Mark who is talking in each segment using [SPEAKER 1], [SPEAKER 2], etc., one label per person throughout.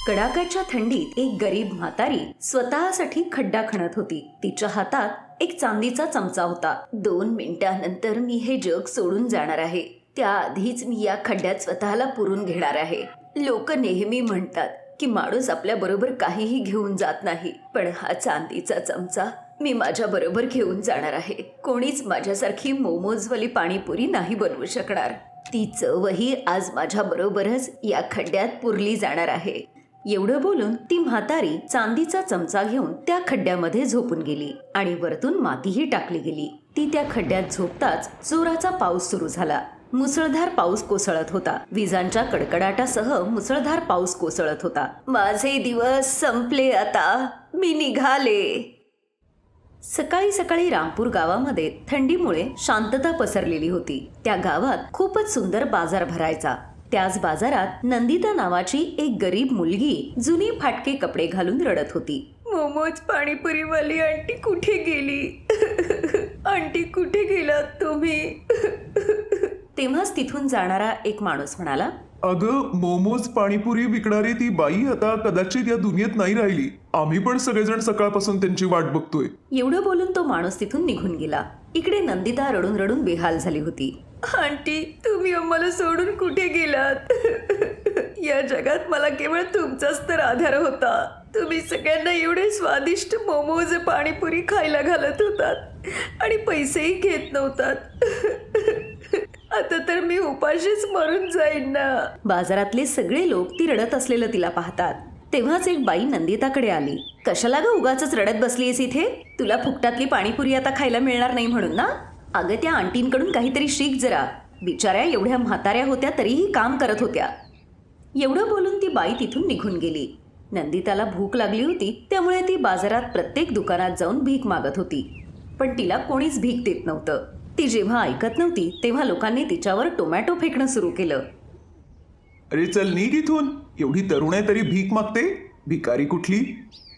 [SPEAKER 1] कडाक्याच्या थंडीत एक गरीब म्हातारी स्वतःसाठी खड्डा खणत होती। तिच्या हातात एक चांदीचा चमचा होता। 2 मिनिटांनंतर मी हे जग सोडून जाणार आहे, त्याआधीच मी या खड्ड्यात स्वतःला पुरून घेणार आहे। लोक नेहमी म्हणतात की माणूस आपल्या बरोबर काहीही घेऊन जात नाही, पण हा चांदीचा चमचा मी माझ्या बरोबर घेऊन जाणार आहे। कोणीच माझ्यासारखी मोमोजवाली पाणीपुरी नाही बनवू शकणार। ती चवही आज माझ्या बरोबरच या खड्ड्यात पुरली जाणार आहे। एवढं बोलून ती म्हातारी चांदीचा चमचा घेऊन त्या खड्ड्यामध्ये झोपून गेली आणि वरतून मातीही टाकली गेली। ती त्या खड्ड्यात झोपताच जोराचा पाऊस सुरू झाला। मुसळधार पाऊस कोसळत होता। विजांच्या कडकडाटासह मुसळधार पाऊस कोसळत होता। माझे दिवस संपले, आता मी निघाले। सकाळी सकाळी रामपूर गावामध्ये थंडीमुळे शांतता पसरलेली होती। त्या गावात खूपच सुंदर बाजार भरायचा। त्याच बाजारात नंदिता नावाची एक गरीब मुलगी जुनी फाटके कपडे घालून रडत होती। मोमोज पाणीपुरीवाली आंटी कुठे गेली? आंटी कुठे गेलात तुम्ही? तेव्हाच तिथून जाणारा एक माणूस म्हणाला,
[SPEAKER 2] अगं, मोमोज पाणीपुरी विकणारी ती बाई आता कदाचित या दुनियेत नाही राहिली। आम्ही पण सगळेजण सकाळपासून त्यांची वाट बघतोय।
[SPEAKER 1] एवढं बोलून तो माणूस तिथून निघून गेला। इकडे नंदिता रडून रडून बेहाल झाली होती। आंटी, तुम्ही आम्हाला सोडून कुठे गेलात? या जगात मला केवळ तुमचाच तर आधार होता। तुम्ही सगळ्यांना एवढे स्वादिष्ट मोमोज पाणीपुरी खायला घालत होतात आणि पैसेही घेत नव्हतात। आता तर मी उपाशीच मरून जाईन ना। बाजारातले सगळे लोक ती रडत असलेलं तिला पाहतात। तेव्हाच एक बाई नंदिताकडे आली। कशाला ग उगाचच रडत बसलीयस इथे? तुला फुकटातली पाणीपुरी आता खायला मिळणार नाही म्हणून ना? अगं, त्या आंटींकडून काहीतरी शिक जरा। बिचाऱ्या एवढ्या म्हाताऱ्या होत्या तरीही काम करत होत्या। एवढं बोलून ती बाई तिथून निघून गेली। नंदिताला भूक लागली होती, त्यामुळे ती बाजारात प्रत्येक दुकानात जाऊन भीक मागत होती, पण तिला कोणीच भीक देत नव्हतं। ती जेव्हा ऐकत नव्हती तेव्हा लोकांनी तिच्यावर टोमॅटो फेकणं सुरू केलं।
[SPEAKER 2] अरे चल निघ इथून, एवढी तरुण आहे तरी भीक मागते? भिकारी कुठली?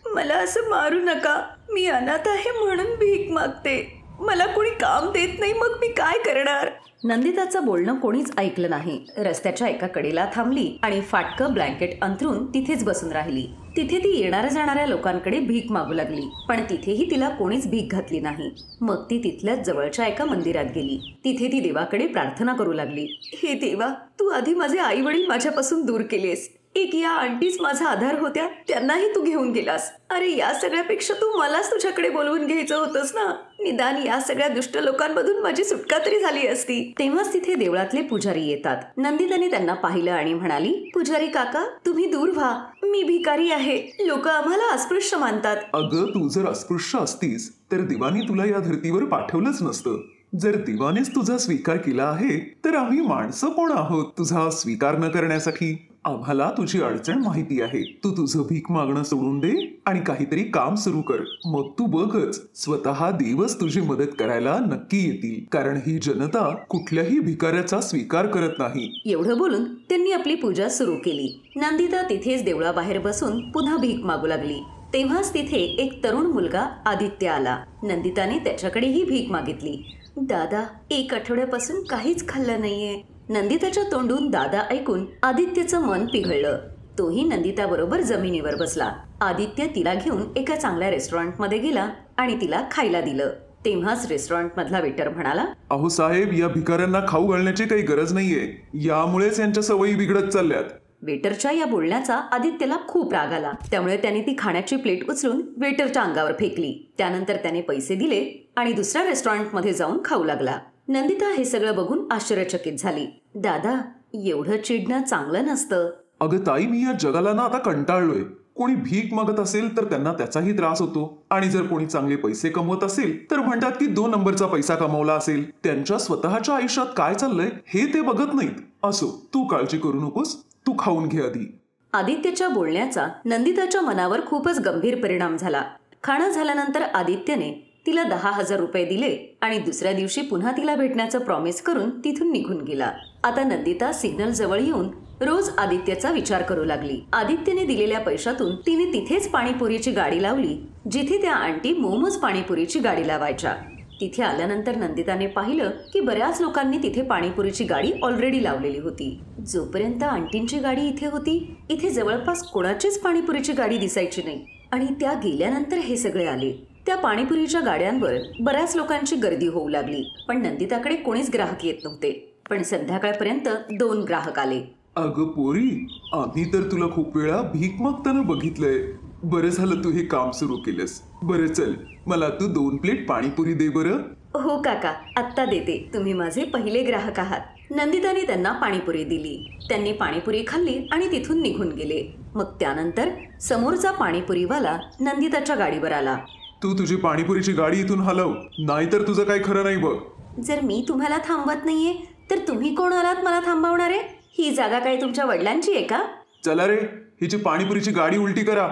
[SPEAKER 1] मला असं मारू नका, मी अनाथ आहे म्हणून भीक मागते। मला कोणी काम देत नाही, मग मी काय करणार? नंदिताचं बोलणं कोणीच ऐकलं नाही। रस्त्याच्या एका कडेला थांबली आणि फाटकं ब्लँकेट अंथरून तिथेच बसून राहिली। तिथे ती येणाऱ्या जाणाऱ्या लोकांकडे भीक मागू लागली, पण तिथेही तिला कोणीच भीक घातली नाही। मग ती तिथल्याच जवळच्या एका मंदिरात गेली। तिथे ती देवाकडे प्रार्थना करू लागली, हे देवा, तू आधी माझे आई वडील माझ्यापासून दूर केलेस। एक या आंटीच माझा आधार होत्या, त्यांनाही तू घेऊन गेलास। अरे, या सगळ्यापेक्षा तू मलाच तुझ्याकडे बोलवून घ्यायचं होतंस ना। निदान या सगळ्या दुष्ट लोकांमधून माझी सुटका तरी झाली असती। तेव्हाच तिथे देवळातले पुजारी येतात। नंदिताने त्यांना पाहिलं आणि म्हणाली, पुजारी काका, तुम्ही दूर व्हा, मी भिकारी आहे। लोक आम्हाला अस्पृश्य मानतात।
[SPEAKER 2] अगं, तू जर अस्पृश्य असतीस तर देवानी तुला या धर्तीवर पाठवलंच नसतं। जर देवानेच तुझा स्वीकार केला आहे तर आम्ही माणसं कोण आहोत तुझा स्वीकार न करण्यासाठी? आम्हाला तुझी अडचण माहिती आहे। तू तुझं भीक मागणं सोडून दे आणि काहीतरी काम सुरू कर, मग तू बघच, स्वतः देवच तुझी मदत करायला नक्की येतील, कारण ही जनता कुठल्याही भिकाऱ्याचा स्वीकार करत नाही।
[SPEAKER 1] एवढं बोलून त्यांनी आपली पूजा सुरू केली। नंदिता तिथेच देवळाबाहेर बसून पुन्हा भीक मागू लागली। तेव्हाच तिथे एक तरुण मुलगा आदित्य आला। नंदिताने त्याच्याकडेही भीक मागितली। दादा, 1 आठवड्यापासून काहीच खाल्लं नाहीये। नंदिताच्या तोंडून दादा ऐकून आदित्यचं मन पिघळलं। तोही नंदिता बरोबर जमिनीवर बसला। आदित्य तिला घेऊन एका चांगल्या रेस्टॉरंटमध्ये गेला आणि तिला खायला दिलं। तेव्हाच रेस्टॉरंट मधला वेटर म्हणाला,
[SPEAKER 2] अहो साहेब, या भिकाऱ्यांना खाऊ घालण्याची काही गरज नाहीये, यामुळेच यांच्या सवयी बिघडत चालल्यात।
[SPEAKER 1] वेटरच्या या बोलण्याचा आदित्यला खूप राग आला, त्यामुळे त्याने ती खाण्याची प्लेट उचलून वेटरच्या अंगावर फेकली। त्यानंतर त्याने पैसे दिले आणि दुसऱ्या रेस्टॉरंटमध्ये जाऊन खाऊ लागला। नंदिता हे सगळं बघून आश्चर्यचकित झाली। दादा, एवढं चिडणं चांगलं नसतं।
[SPEAKER 2] अगं ताई, मी या जगाला ना आता कंटाळलोय। कोणी भीक मागत असेल तर त्यांना त्याचाही त्रास होतो, आणि जर कोणी चांगले पैसे कमवत असेल तर म्हणतात की 2 नंबरचा पैसा कमवला असेल। त्यांच्या स्वतःच्या आयुष्यात काय चाललंय हे ते बघत नाहीत। असो, तू काळजी करू नकोस, तू खाऊन घे आधी।
[SPEAKER 1] आदित्यच्या बोलण्याचा नंदिताच्या मनावर खूपच गंभीर परिणाम झाला। खाणं झाल्यानंतर आदित्यने तिला 10,000 रुपये दिले आणि दुसऱ्या दिवशी पुन्हा तिला भेटण्याचं प्रॉमिस करून तिथून निघून गेला। आता नंदिता सिग्नल जवळ येऊन रोज आदित्यचा विचार करू लागली। आदित्यने दिलेल्या पैशातून तिने तिथेच पाणीपुरीची गाडी लावली, जिथे त्या आंटी मोमोज पाणीपुरीची गाडी लावायच्या। तिथे आल्यानंतर नंदिताने पाहिलं की बऱ्याच लोकांनी तिथे पाणीपुरीची गाडी ऑलरेडी लावलेली होती. जोपर्यंत आंटींची गाडी इथे होती, इथे जवळपास कोणाचीच पाणीपुरीची गाडी दिसायची नाही. आणि त्या गेल्यानंतर हे सगळे आले. त्या पाणीपुरीच्या गाड्यांवर बऱ्याच लोकांची गर्दी होऊ लागली, पण नंदिताकडे कोणीच ग्राहक येत नव्हते. पण संध्याकाळपर्यंत 2 ग्राहक आले.
[SPEAKER 2] अगं पोरी, आम्ही तर तुला खूप वेळा भीक मागताना बघितलंय. बरं झालं तू हे काम सुरू केलंस. बरं चल, मला तू 2 प्लेट पाणीपुरी दे बरं.
[SPEAKER 1] हो काका, आत्ता देते. तुम्ही माझे पहिले ग्राहक आहात. नंदिताने त्यांना पाणीपुरी दिली. त्यांनी पाणीपुरी खाल्ली आणि तिथून निघून गेले. मग त्यानंतर समोरचा पाणीपुरीवाला नंदिताच्या गाडीवर आला.
[SPEAKER 2] तू तुझी पाणीपुरीची गाडी इथून हलव, नाहीतर तुझं काही खरं नाही बघ.
[SPEAKER 1] जर मी तुम्हाला थांबवत नाहीये तर तुम्ही कोण आलात मला थांबवणारे? ही जागा काय तुमच्या वडिलांची आहे का?
[SPEAKER 2] चला रे, हिची पाणीपुरीची गाडी उलटी करा.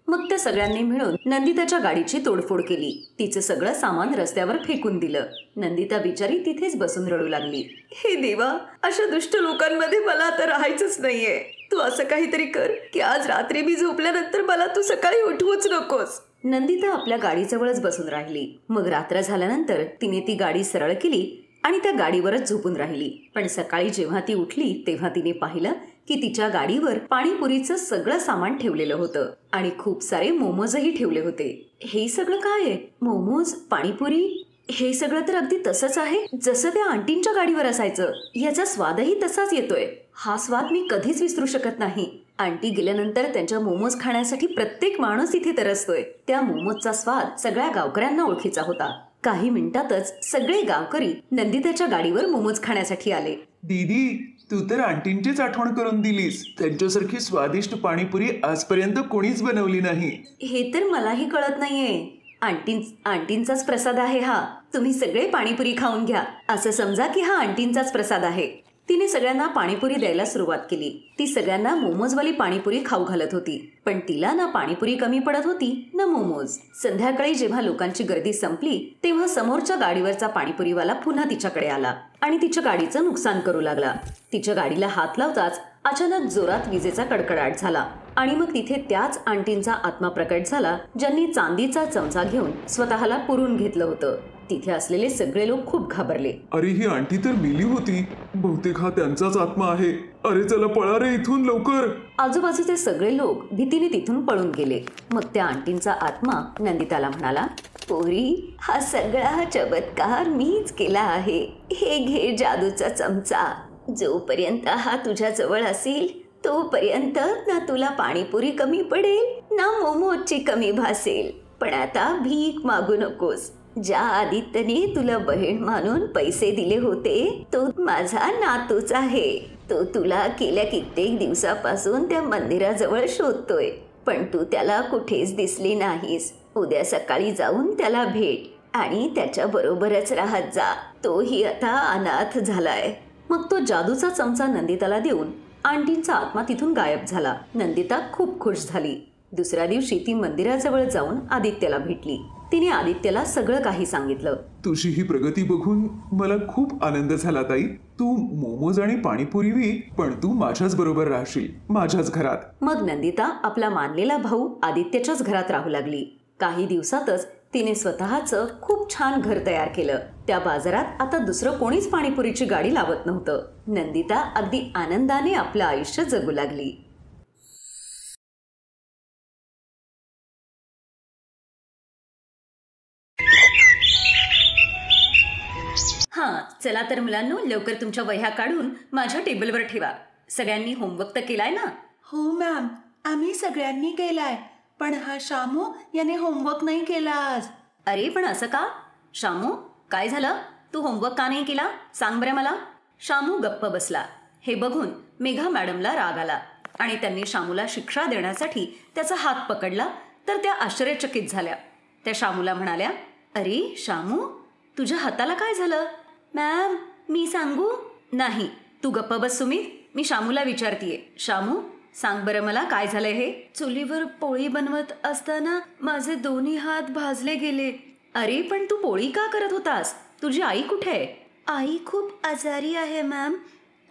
[SPEAKER 1] मग त्या सगळ्यांनी मिळून नंदिताच्या गाडीची तोडफोड केली. तिचं सगळं सामान रस्त्यावर फेकून दिलं. नंदिता बिचारी तिथेच बसून रडू लागली. हे देवा, अशा दुष्ट लोकांमध्ये मला आता राहायचंच नाहीये. तू असं काहीतरी कर की आज रात्री मी झोपल्यानंतर मला तू सकाळी उठवूच नकोस. नंदिता आपल्या गाडीजवळच बसून राहिली. मग रात्र झाल्यानंतर तिने ती गाडी सरळ केली आणि त्या गाडीवरच झोपून राहिली. पण सकाळी जेव्हा ती उठली तेव्हा तिने पाहिलं की तिच्या गाडीवर पाणीपुरीचं सगळं सामान ठेवलेलं होतं आणि खूप सारे मोमोजही ठेवले होते. हे सगळं काय आहे? मोमोज, पाणीपुरी, हे सगळं तर अगदी तसंच आहे जसं त्या आंटींच्या गाडीवर असायचं. याचा स्वादही तसाच येतोय. हा स्वाद मी कधीच विसरू शकत नाही. आंटी गेल्यानंतर त्यांच्या मोमोज खाण्यासाठी प्रत्येक माणूस इथे तरसतोय. त्या मोमोजचा स्वाद सगळ्या गावकऱ्यांना ओळखीचा होता. काही मिनिटातच सगळे गावकरी नंदिताच्या गाडीवर मोमोज खाण्यासाठी आले.
[SPEAKER 2] दीदी, तू तर आंटींचीच आठवण करून दिलीस. त्यांच्यासारखी स्वादिष्ट पाणीपुरी आजपर्यंत कोणीच बनवली नाही.
[SPEAKER 1] हे तर मलाही कळत नाहीये. आंटींचाच प्रसाद आहे हा. तुम्ही सगळे पाणीपुरी खाऊन घ्या. असं समजा की हा आंटींचाच प्रसाद आहे. तिने सगळ्यांना पाणीपुरी द्यायला सुरुवात केली. ती सगळ्यांना मोमोजवाली पाणीपुरी खाऊ घालत होती. पण तिला ना पाणीपुरी कमी पडत होती ना मोमोज. संध्याकाळी जेव्हा लोकांची गर्दी संपली तेव्हा समोरच्या गाडीवरचा पाणीपुरीवाला पुन्हा तिच्याकडे आला आणि तिच्या गाडीचं नुकसान करू लागला. तिच्या गाडीला हात लावताच अचानक जोरात विजेचा कडकडाट झाला आणि मग तिथे त्याच आंटींचा आत्मा प्रकट झाला, ज्यांनी चांदीचा चमचा घेऊन स्वतःला पुरून घेतलं होतं. तिथे असलेले सगळे लोक खूप घाबरले.
[SPEAKER 2] अरे, ही आंटी तर मेली होती. बहुतेक हा त्यांचाच आत्मा आहे. अरे चला, पळा रे इथून लवकर.
[SPEAKER 1] आजूबाजूचे सगळे लोक भीतीने तिथून पळून गेले. मग त्या आंटींचा आत्मा नंदिताला म्हणाला, पोरी, हा सगळा चमत्कार मीच केला आहे. हे घे जादूचा चमचा. जोपर्यंत हा तुझ्या जवळ असेल तोपर्यंत ना तुला पाणीपुरी कमी पडेल ना मोमोजची कमी भासेल. पण आता भीक मागू नकोस. ज्या आदित्यने तुला बहीण मानून पैसे दिले होते तो माझा नातूच आहे. तो तुला गेल्या कित्येक दिवसापासून त्या मंदिराजवळ शोधतोय, पण तू त्याला कुठेच दिसली नाहीस. उद्या सकाळी जाऊन त्याला भेट आणि त्याच्या बरोबरच राहत जा. तोही आता अनाथ झालाय. मग तो जादूचा चमचा नंदिताला देऊन आंटींचा आत्मा तिथून गायब झाला. नंदिता खूप खुश झाली. दुसऱ्या दिवशी ती मंदिराजवळ जाऊन आदित्यला भेटली. तिने आदित्यला सगळं काही सांगितलं.
[SPEAKER 2] तुझी ही प्रगती बघून मला खूप आनंद झाला ताई. तू मोमोज आणि पाणीपुरी विक, पण तू माझ्याच बरोबर राहशील, माझ्याच घरात.
[SPEAKER 1] मग नंदिता आपला मानलेला भाऊ आदित्यच्याच घरात राहू लागली. काही दिवसातच तिने स्वतःचं खूप छान घर तयार केलं. त्या बाजारात आता दुसरं कोणीच पाणीपुरीची गाडी लावत नव्हतं. नंदिता अगदी आनंदाने आपलं आयुष्य जगू लागली. हां, चला तर मुलांनो, लवकर तुमच्या वह्या काढून माझ्या टेबलवर ठेवा. सगळ्यांनी होमवर्क तर केलाय ना?
[SPEAKER 3] हो मॅम, आम्ही सगळ्यांनी केलाय. पण हा शामू याने होमवर्क नाही केला आज.
[SPEAKER 1] अरे पण असं का? शामू, काय झालं? तू होमवर्क का नाही केला? सांग बरं मला. शामू गप्प बसला. हे बघून मेघा मॅडमला राग आला आणि त्यांनी शामूला शिक्षा देण्यासाठी त्याचा हात पकडला. तर त्या आश्चर्यचकित झाल्या. त्या शामूला म्हणाल्या, अरे शामू, तुझ्या हाताला काय झालं? मॅम, मी सांगू? नाही, तू गप्प बस सुमित. मी शामूला विचारतीये. शामू, सांग बरं मला, काय झालंय हे?
[SPEAKER 3] चुलीवर पोळी बनवत असताना माझे दोन्ही हात भाजले गेले.
[SPEAKER 1] अरे पण तू पोळी का करत होतास? तुझी आई कुठे आहे?
[SPEAKER 3] आई खूप आजारी आहे मॅम,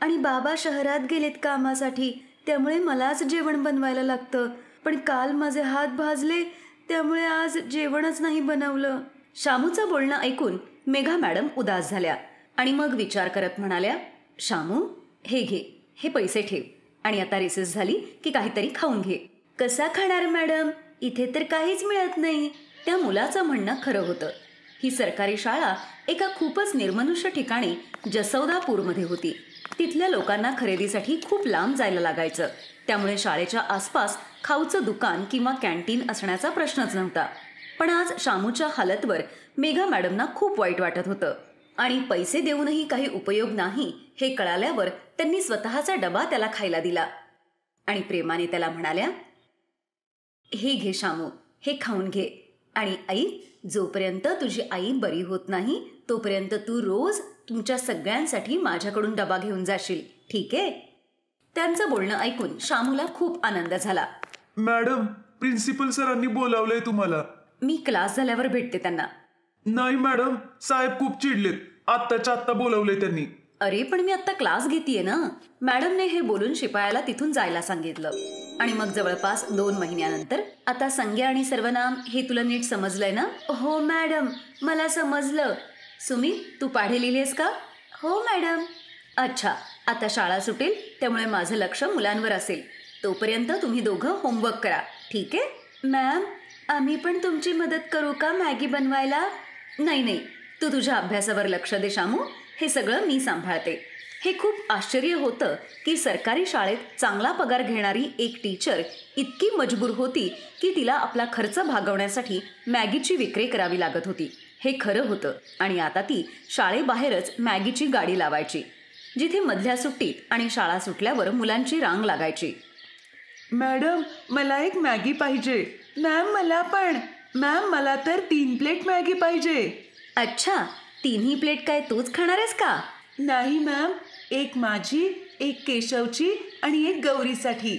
[SPEAKER 3] आणि बाबा शहरात गेलेत कामासाठी, त्यामुळे मलाच जेवण बनवायला लागतं. पण काल माझे हात भाजले त्यामुळे आज जेवणच नाही बनवलं.
[SPEAKER 1] शामूचं बोलणं ऐकून मेघा मॅडम उदास झाल्या आणि मग विचार करत म्हणाल्या, शामू, हे घे, हे पैसे ठेव आणि आता रिसेस झाली की काहीतरी खाऊन घे.
[SPEAKER 3] कसा खाणार मॅडम? इथे तर काहीच मिळत नाही.
[SPEAKER 1] त्या मुलाचं म्हणणं खरं होतं. ही सरकारी शाळा एका खूपच निर्मनुष्य ठिकाणी जसवदापूरमध्ये होती. तिथल्या लोकांना खरेदीसाठी खूप लांब जायला लागायचं. त्यामुळे शाळेच्या आसपास खाऊचं दुकान किंवा कॅन्टीन असण्याचा प्रश्नच नव्हता. पण आज शामूच्या हालतवर मेघा मॅडमना खूप वाईट वाटत होतं आणि पैसे देऊनही काही उपयोग नाही हे कळाल्यावर त्यांनी स्वतःचा डबा त्याला खायला दिला आणि प्रेमाने त्याला म्हणाल्या, हे घे शामू, हे खाऊन घे आणि आई, जोपर्यंत तुझी आई बरी होत नाही तोपर्यंत तू रोज तुमच्या सगळ्यांसाठी माझ्याकडून डबा घेऊन जाशील, ठीक आहे? त्यांचं बोलणं ऐकून शामूला खूप आनंद झाला.
[SPEAKER 2] मॅडम, प्रिन्सिपल सरांनी बोलावलंय तुम्हाला.
[SPEAKER 1] मी क्लास झाल्यावर भेटते त्यांना.
[SPEAKER 2] नाही मॅडम, साहेब खूप चिडलेत. आत्ताच्या आत्ता बोलावलंय त्यांनी.
[SPEAKER 1] अरे पण मी आता क्लास घेतीये ना. मॅडमने हे बोलून शिपायाला तिथून जायला सांगितलं आणि मग जवळपास 2 महिन्यानंतर, आता संज्ञा आणि सर्वनाम हे तुला नीट समजलंय ना?
[SPEAKER 3] हो मॅडम, मला समजलं.
[SPEAKER 1] सुमित, तू पाढे लिहिलेस का?
[SPEAKER 3] हो मॅडम.
[SPEAKER 1] अच्छा, आता शाळा सुटेल त्यामुळे माझं लक्ष मुलांवर असेल. तोपर्यंत तुम्ही दोघं होमवर्क करा, ठीक आहे?
[SPEAKER 3] मॅम, आम्ही पण तुमची मदत करू का मॅगी बनवायला?
[SPEAKER 1] नाही, तू तुझ्या अभ्यासावर लक्ष दे शामू. हे सगळं मी सांभाळते. हे खूप आश्चर्य होतं की सरकारी शाळेत चांगला पगार घेणारी एक टीचर इतकी मजबूर होती की तिला आपला खर्च भागवण्यासाठी मॅगीची विक्री करावी लागत होती. हे खरं होतं आणि आता ती शाळेबाहेरच मॅगीची गाडी लावायची, जिथे मधल्या सुट्टीत आणि शाळा सुटल्यावर मुलांची रांग लागायची.
[SPEAKER 4] मॅडम, मला एक मॅगी पाहिजे. मॅम, मला पण. मॅम, मला तर 3 प्लेट मॅगी पाहिजे.
[SPEAKER 1] अच्छा, 3ही प्लेट काय तूच खाणार आहेस का?
[SPEAKER 4] नाही मॅम, एक माझी, एक केशवची आणि एक गौरीसाठी.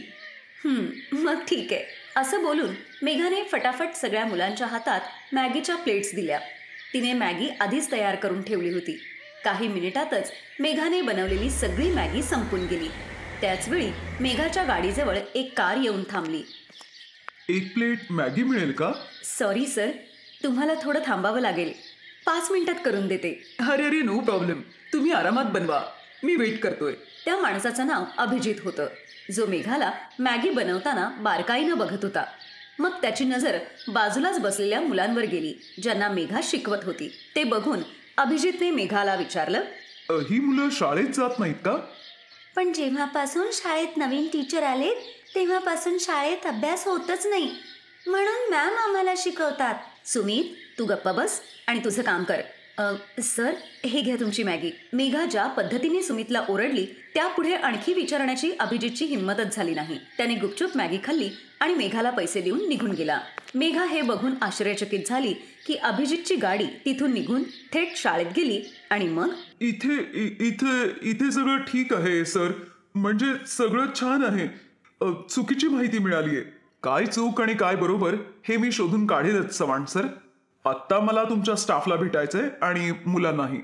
[SPEAKER 1] मग ठीक आहे. असं बोलून मेघाने फटाफट सगळ्या मुलांच्या हातात मॅगीच्या प्लेट्स दिल्या. तिने मॅगी आधीच तयार करून ठेवली होती. काही मिनिटातच मेघाने बनवलेली सगळी मॅगी संपून गेली. त्याचवेळी मेघाच्या गाडीजवळ एक कार येऊन थांबली.
[SPEAKER 2] 1 प्लेट मॅगी मिळेल का?
[SPEAKER 1] सॉरी सर, तुम्हाला थोडं थांबावं लागेल. 5 मिनिटात करून देते.
[SPEAKER 4] अरे नो प्रॉब्लेम, तुम्ही आरामात बनवा, मी वेट करतोय.
[SPEAKER 1] त्या माणसाचं नाव अभिजित होतं, जो मेघाला मॅगी बनवताना बारकाईनं बघत होता. मग त्याची नजर बाजूलाच बसलेल्या मुलांवर गेली, ज्यांना मेघा शिकवत होती. ते बघून अभिजितने मेघाला विचारलं,
[SPEAKER 2] ही मुलं शाळेत जात नाहीत का?
[SPEAKER 3] पण जेव्हापासून शाळेत नवीन टीचर आले तेव्हापासून शाळेत अभ्यास होतच नाही, म्हणून मॅम आम्हाला शिकवतात.
[SPEAKER 1] सुमित, तू गप्पा बस आणि तुझं काम कर. सर, हे घ्या तुमची मॅगी. मेघा ज्या पद्धतीने सुमितला ओरडली त्यापुढे आणखी विचारण्याची अभिजितची हिंमतच झाली नाही. त्याने गुपचूप मॅगी खाल्ली आणि मेघाला पैसे देऊन निघून गेला. मेघा हे बघून आश्चर्यचकित झाली की अभिजितची गाडी तिथून निघून थेट शाळेत गेली आणि मग
[SPEAKER 2] इथे सगळं ठीक आहे सर, म्हणजे सगळं छान आहे. चुकीची माहिती मिळालीये. काय चूक आणि काय बरोबर हे मी शोधून काढेलच चव्हाण सर. आत्ता मला तुमच्या स्टाफला भेटायचंय आणि मुलांनाही.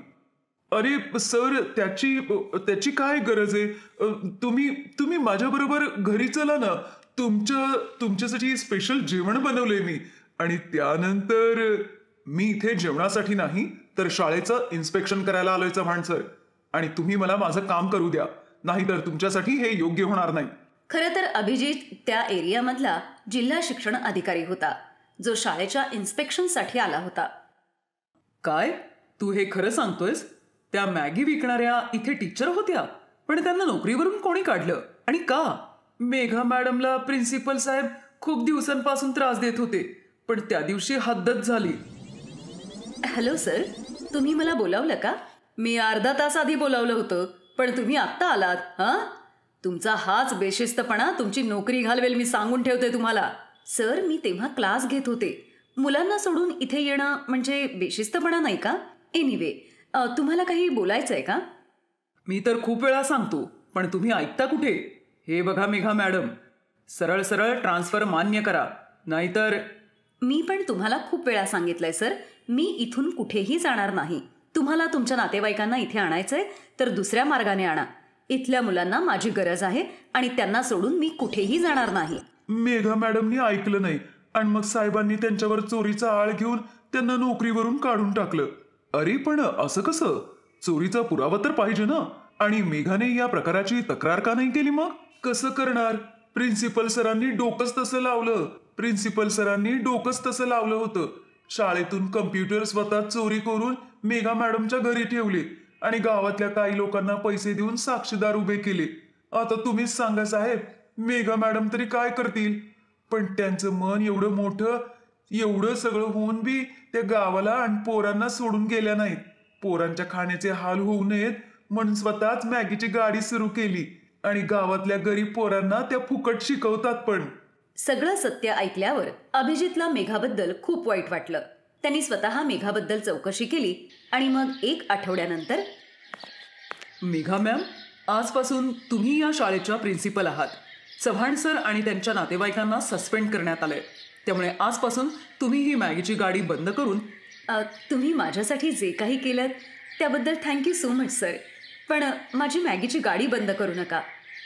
[SPEAKER 2] अरे सर, त्याची काय गरज आहे? तुम्ही माझ्याबरोबर घरी चला ना. तुमच्यासाठी स्पेशल जेवण बनवलंय मी. आणि त्यानंतर मी इथे जेवणासाठी नाही तर शाळेचं इन्स्पेक्शन करायला आलोय चव्हाण सर. आणि तुम्ही मला माझं काम करू द्या, नाहीतर तुमच्यासाठी हे योग्य होणार नाही.
[SPEAKER 1] खरं तर अभिजित त्या एरियामधला जिल्हा शिक्षण अधिकारी होता, जो शाळेच्या इन्स्पेक्शनसाठी आला होता.
[SPEAKER 4] काय, तू हे खरं सांगतोयस? त्या मॅगी विकणाऱ्या इथे टीचर होत्या, पण त्यांना नोकरीवरून कोणी काढलं आणि का? मेघा मॅडमला प्रिन्सिपल साहेब खूप दिवसांपासून त्रास देत होते, पण त्या दिवशी हद्दच झाली.
[SPEAKER 1] हॅलो सर, तुम्ही मला बोलावलं का? मी अर्धा तास आधी बोलावलं होतं, पण तुम्ही आत्ता आलात. तुमचा हाच बेशिस्तपणा तुमची नोकरी घालवेल, मी सांगून ठेवते तुम्हाला. सर, मी तेव्हा क्लास घेत होते. मुलांना सोडून इथे येणं म्हणजे बेशिस्तपणा नाही का? एनिवे, तुम्हाला काही बोलायचंय का?
[SPEAKER 4] मी तर खूप वेळा सांगतो, पण तुम्ही ऐकता कुठे? हे बघा मेघा मॅडम, सरळ सरळ ट्रान्सफर मान्य करा, नाहीतर...
[SPEAKER 1] मी पण तुम्हाला खूप वेळा सांगितलंय सर, मी इथून कुठेही जाणार नाही. तुम्हाला तुमच्या नातेवाईकांना इथे आणायचंय तर दुसऱ्या मार्गाने आणा. इथल्या मुलांना माझी गरज आहे आणि त्यांना सोडून मी कुठेही जाणार नाही.
[SPEAKER 2] मेघा मॅडमनी ऐकलं नाही आणि मग साहेबांनी त्यांच्यावर चोरीचा आळ घेऊन त्यांना नोकरीवरून काढून टाकलं. अरे पण असं कसं? चोरीचा पुरावा तर पाहिजे ना. आणि मेघाने या प्रकाराची तक्रार का नाही केली मग? कसं करणार? प्रिन्सिपल सरांनी डोकंच तसं लावलं होतं. शाळेतून कम्प्युटर स्वतः चोरी करून मेघा मॅडमच्या घरी ठेवले आणि गावातल्या काही लोकांना पैसे देऊन साक्षीदार उभे केले. आता तुम्हीच सांगा साहेब, मेघा मॅडम तरी काय करतील? पण त्यांचं मन एवढं मोठं, एवढं सगळं होऊन बी त्या गावाला आणि पोरांना सोडून गेल्या नाहीत. पोरांच्या खाण्याचे हाल होऊ नयेत म्हणून स्वतःच मॅगीची गाडी सुरू केली आणि गावातल्या गरीब पोरांना त्या फुकट शिकवतात पण.
[SPEAKER 1] सगळं सत्य ऐकल्यावर अभिजितला मेघाबद्दल खूप वाईट वाटलं. त्यांनी स्वतः मेघाबद्दल चौकशी केली आणि मग 1 आठवड्यानंतर,
[SPEAKER 4] मेघा मॅम, आजपासून तुम्ही या शाळेच्या प्रिन्सिपल आहात. चव्हाण सर आणि त्यांच्या नातेवाईकांना सस्पेंड करण्यात आलंय. त्यामुळे आजपासून तुम्ही ही मॅगीची गाडी बंद करून
[SPEAKER 1] तुम्ही माझ्यासाठी जे काही केलं त्याबद्दल थँक्यू सो मच सर. पण माझी मॅगीची गाडी बंद करू नका,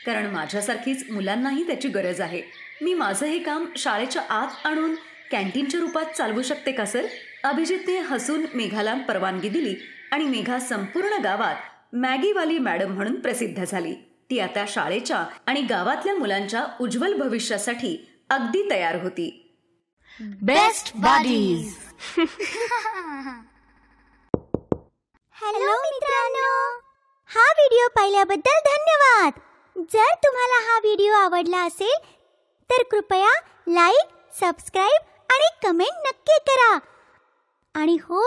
[SPEAKER 1] कारण माझ्यासारखीच मुलांनाही त्याची गरज आहे. मी माझं हे काम शाळेच्या आत आणून कॅन्टीनच्या रूपात चालवू शकते का सर? अभिजितने हसून मेघाला परवानगी दिली आणि मेघा संपूर्ण गावात मॅगीवाली मॅडम म्हणून प्रसिद्ध झाली. ती आता शाळेच्या आणि गावातल्या मुलांच्या उज्ज्वल भविष्यासाठी अगदी तयार होती.
[SPEAKER 5] Best buddies.
[SPEAKER 6] हॅलो मित्रांनो, हा व्हिडिओ पाहिल्याबद्दल धन्यवाद. जर तुम्हाला हा व्हिडिओ आवडला असेल तर कृपया लाईक, सबस्क्राईब आणि कमेंट नक्की करा. आणि हो,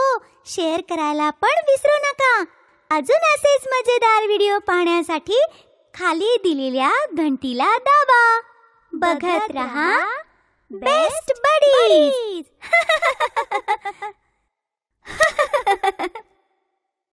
[SPEAKER 6] शेअर करायला पण विसरू नका. अजून असेच मजेदार व्हिडिओ पाहण्यासाठी खाली दिलेल्या घंटीला दाबा. बघत रहा बेस्ट बडीज.